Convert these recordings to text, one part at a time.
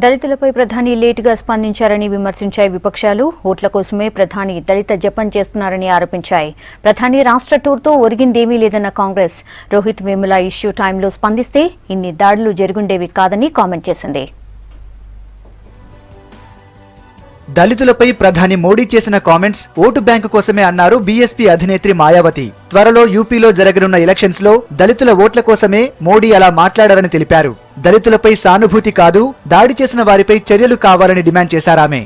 దళితులపై ప్రధాని లేటుగా స్పందించారని విమర్శించాయి విపక్షాలు. ఓట్ల కోసమే ప్రధాని దళిత జపం చేస్తున్నారని ఆరోపించాయి. ప్రధాని రాష్ట్ర టూర్తో ఒరిగిందేమీ లేదన్న కాంగ్రెస్ రోహిత్ వేముల ఇష్యూ టైంలో స్పందిస్తే ఇన్ని దాడులు జరుగుండేవి కాదని కామెంట్ చేసింది. దళితులపై ప్రధాని మోడీ చేసిన కామెంట్స్ ఓటు బ్యాంకు కోసమే అన్నారు బీఎస్పీ అధినేత్రి మాయావతి. త్వరలో యూపీలో జరగనున్న ఎలక్షన్స్ లో దళితుల ఓట్ల కోసమే మోడీ అలా మాట్లాడారని తెలిపారు. దళితులపై సానుభూతి కాదు, దాడి చేసిన వారిపై చర్యలు కావాలని డిమాండ్ చేశారామె.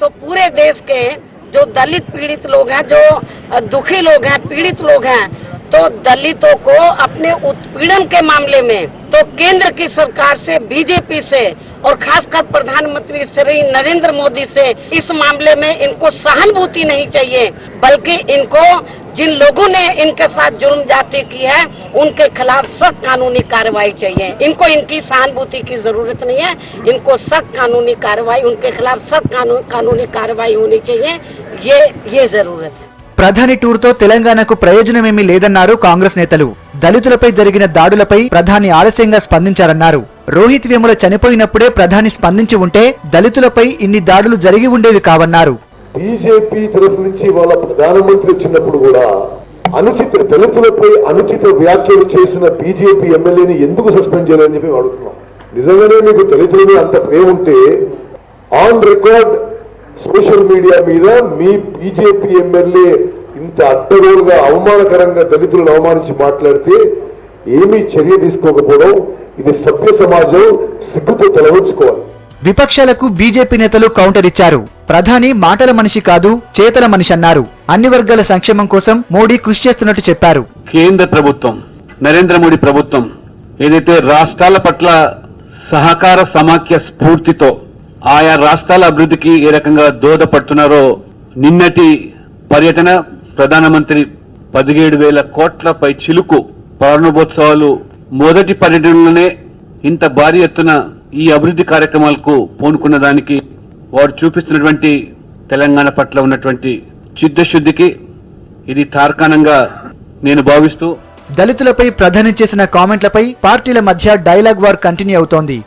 तो पूरे देश के जो दलित पीड़ित लोग हैं, जो दुखी लोग हैं, पीड़ित लोग हैं, तो दलितों को अपने उत्पीड़न के मामले में तो केंद्र की सरकार से, बीजेपी से और खासकर प्रधानमंत्री श्री नरेंद्र मोदी से इस मामले में इनको सहानुभूति नहीं चाहिए, बल्कि इनको जिन लोगों ने इनके साथ जुर्म जाति की है उनके खिलाफ सख्त कानूनी कार्रवाई चाहिए. इनको इनकी सहानुभूति की जरूरत नहीं है, इनको सख्त कानूनी कार्रवाई, उनके खिलाफ सख्त कानूनी कार्रवाई होनी चाहिए, ये जरूरत है. ప్రధాని టూర్తో తెలంగాణకు ప్రయోజనమేమీ లేదన్నారు కాంగ్రెస్ నేతలు. దళితులపై జరిగిన దాడులపై ప్రధాని ఆలస్యంగా స్పందించారన్నారు. రోహిత్ వేముల చనిపోయినప్పుడే ప్రధాని స్పందించి ఉంటే దళితులపై ఇన్ని దాడులు జరిగి ఉండేవి కావన్నారు. బీజేపీ తరఫు నుంచి వాళ్ళ ప్రధానమంత్రి వచ్చినప్పుడు కూడా దళితులపై అనుచిత వ్యాఖ్యలు చేసిన బీజేపీ ఎమ్మెల్యేని ఎందుకు సస్పెండ్ చేయాలని చెప్పి అడుగుతున్నాం. నిజంగానే మీకు దళితుల మీద అంత ప్రేమ ఉంటే ఆన్ రికార్డ్ సోషల్ మీడియా మీద మీ బీజేపీ ఎమ్మెల్యే ఇంత అడ్డగోలుగా అవమానకరంగా దళితులను అవమానించి మాట్లాడితే ఏమీ చర్య తీసుకోకపోవడం, ఇది సభ్య సమాజం సిగ్గుతో తలవంచుకోవాలి. విపక్షాలకు బీజేపీ నేతలు కౌంటర్ ఇచ్చారు. ప్రధాని మాటల మనిషి కాదు, చేతల మనిషి అన్నారు. అన్ని వర్గాల సంక్షేమం కోసం మోడీ కృషి చేస్తున్నట్టు చెప్పారు. కేంద్ర ప్రభుత్వం, నరేంద్ర మోడీ ప్రభుత్వం ఏదైతే రాష్ట్రాల పట్ల సహకార సమాఖ్య స్ఫూర్తితో ఆయా రాష్ట్రాల అభివృద్ధికి ఏ రకంగా దోహదపడుతున్నారో, నిన్నటి పర్యటన ప్రధానమంత్రి 17,000 కోట్లపై చిలుకు ప్రారంభోత్సవాలు మొదటి పర్యటనలోనే ఇంత భారీ ఎత్తున ఈ అభివృద్ధి కార్యక్రమాలకు పూనుకున్న దానికి వారు చూపిస్తున్నటువంటి తెలంగాణ పట్ల ఉన్నటువంటి చిత్తశుద్ధికి ఇది తార్కాణంగా నేను భావిస్తూ, దళితులపై ప్రధాని చేసిన కామెంట్లపై పార్టీల మధ్య డైలాగ్ వార్ కంటిన్యూ అవుతోంది.